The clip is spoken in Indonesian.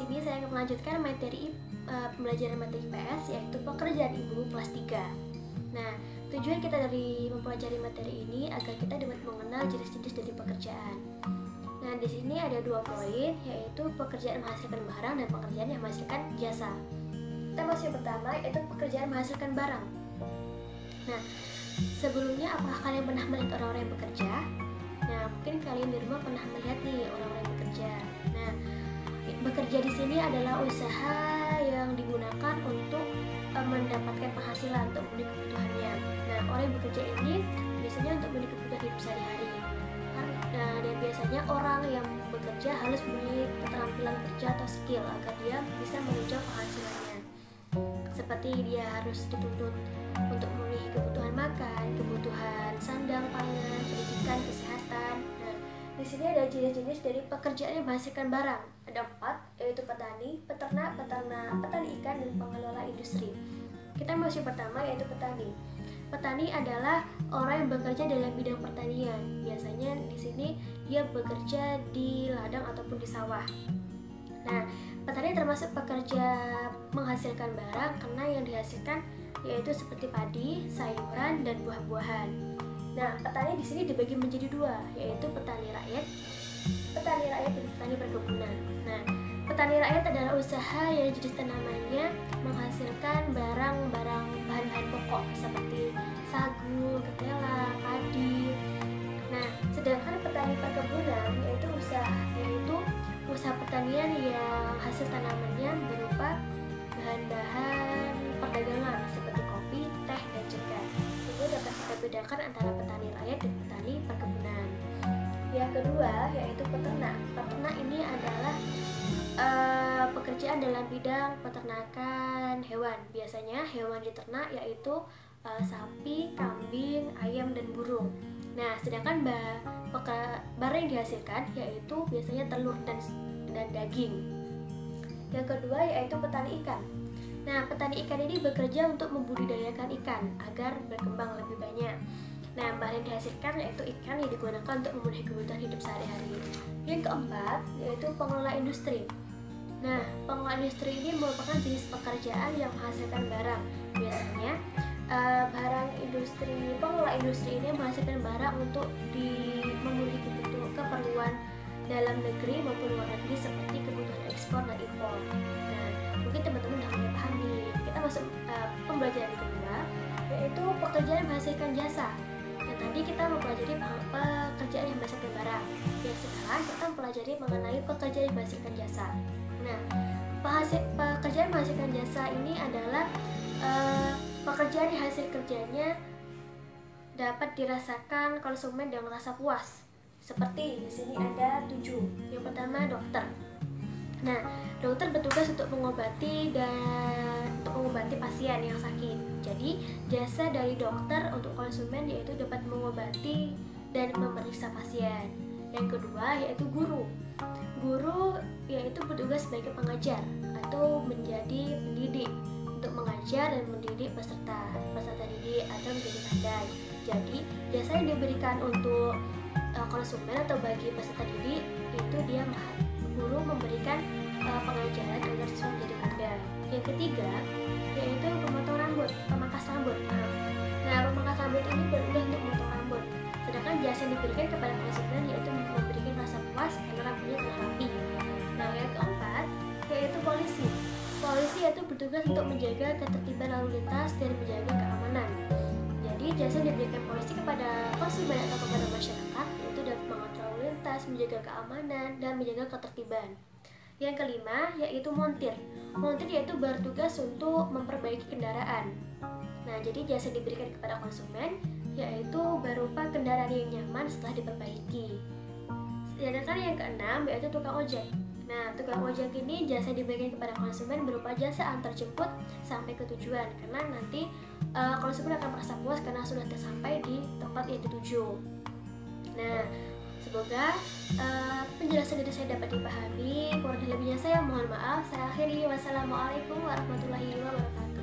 sini saya akan melanjutkan materi pembelajaran materi IPS, yaitu pekerjaan ibu kelas 3. Nah, tujuan kita dari mempelajari materi ini agar kita dapat mengenal jenis-jenis dari pekerjaan. Nah, di sini ada 2 poin, yaitu pekerjaan menghasilkan barang dan pekerjaan yang menghasilkan jasa. Kita masuk yang pertama, yaitu pekerjaan menghasilkan barang. Nah, sebelumnya apakah kalian pernah melihat orang-orang yang bekerja? Nah, mungkin kalian di rumah pernah melihat nih orang-orang yang bekerja. Nah, bekerja di sini adalah usaha yang digunakan untuk mendapatkan penghasilan untuk memenuhi kebutuhannya. Nah, orang yang bekerja ini biasanya untuk memenuhi kebutuhan hidup sehari-hari. Nah, dan biasanya orang yang bekerja harus memiliki keterampilan kerja atau skill agar dia bisa menunjang penghasilannya. Seperti dia harus dituntut untuk memenuhi kebutuhan makan, kebutuhan sandang, pangan, pendidikan, kesehatan. Nah, di sini ada jenis-jenis dari pekerjaan yang menghasilkan barang. Ada 4, yaitu petani, peternak, petani ikan, dan pengelola industri. Kita masuk pertama, yaitu petani. Petani adalah orang yang bekerja dalam bidang pertanian. Biasanya di sini dia bekerja di ladang ataupun di sawah. Nah, petani termasuk pekerja menghasilkan barang karena yang dihasilkan yaitu seperti padi, sayuran, dan buah-buahan. Nah, petani di sini dibagi menjadi 2, yaitu petani rakyat dan petani perkebunan. Nah, petani rakyat adalah usaha yang jenis tanamannya menghasilkan barang-barang bahan-bahan pokok seperti sagu, ketela, padi. Nah, sedangkan petani perkebunan yaitu usaha pertanian yang hasil tanamannya berupa bahan-bahan perdagangan seperti kopi, teh, dan jagung. Sehingga dapat kita bedakan antara petani rakyat dan petani perkebunan. Yang kedua yaitu peternak. Peternak ini adalah pekerjaan dalam bidang peternakan hewan. Biasanya hewan diternak yaitu sapi, kambing, ayam, dan burung. Nah, sedangkan barang yang dihasilkan yaitu biasanya telur dan daging. Yang kedua yaitu petani ikan. Nah, petani ikan ini bekerja untuk membudidayakan ikan agar berkembang lebih banyak. Nah, bahan yang dihasilkan yaitu ikan yang digunakan untuk memenuhi kebutuhan hidup sehari-hari. Yang keempat yaitu pengelola industri. Nah, pengelola industri ini merupakan jenis pekerjaan yang menghasilkan barang. Biasanya pengelola industri ini menghasilkan barang untuk memenuhi keperluan dalam negeri maupun luar negeri seperti kebutuhan ekspor dan impor. Nah, mungkin teman-teman udah mulai paham nih. Kita masuk pembelajaran kedua, yaitu pekerjaan yang menghasilkan jasa. Nah, tadi kita mempelajari pekerjaan yang menghasilkan barang. Dan sekarang kita mempelajari mengenai pekerjaan yang menghasilkan jasa. Nah, pekerjaan menghasilkan jasa ini adalah pekerjaan yang hasil kerjanya dapat dirasakan konsumen dengan rasa puas. Seperti di sini ada 7. Yang pertama dokter. Nah, dokter bertugas untuk mengobati pasien yang sakit. Jadi, jasa dari dokter untuk konsumen yaitu dapat mengobati dan memeriksa pasien. Yang kedua yaitu guru. Guru yaitu bertugas sebagai pengajar atau menjadi pendidik untuk mengajar dan mendidik peserta didik atau menjadi pandai. Jadi, jasa yang diberikan untuk konsumen atau bagi peserta didik itu guru memberikan pengajaran agar siswa menjadi pandai. Yang ketiga yaitu pemangkas rambut. Nah, pemangkas rambut ini bertugas untuk memotong rambut. Sedangkan jasa yang diberikan kepada konsumen yaitu memberikan rasa puas karena rambutnya telah rapi. Nah, yang keempat yaitu polisi. Polisi yaitu bertugas untuk menjaga ketertiban lalu lintas dan menjaga keamanan. Jadi, jasa yang diberikan polisi kepada konsumen atau kepada masyarakat yaitu dapat mengontrol lalu lintas, menjaga keamanan, dan menjaga ketertiban. Yang kelima yaitu montir. Montir yaitu bertugas untuk memperbaiki kendaraan. Nah, jadi jasa yang diberikan kepada konsumen yaitu berupa kendaraan yang nyaman setelah diperbaiki. Sedangkan yang keenam yaitu tukang ojek. Nah, tukang ojek ini jasa yang diberikan kepada konsumen berupa jasa antar jemput sampai ke tujuan, karena nanti konsumen akan merasa puas karena sudah sampai di tempat yang dituju. Nah, semoga penjelasan dari saya dapat dipahami. Kurang lebihnya saya mohon maaf. Saya akhiri. Wassalamualaikum warahmatullahi wabarakatuh.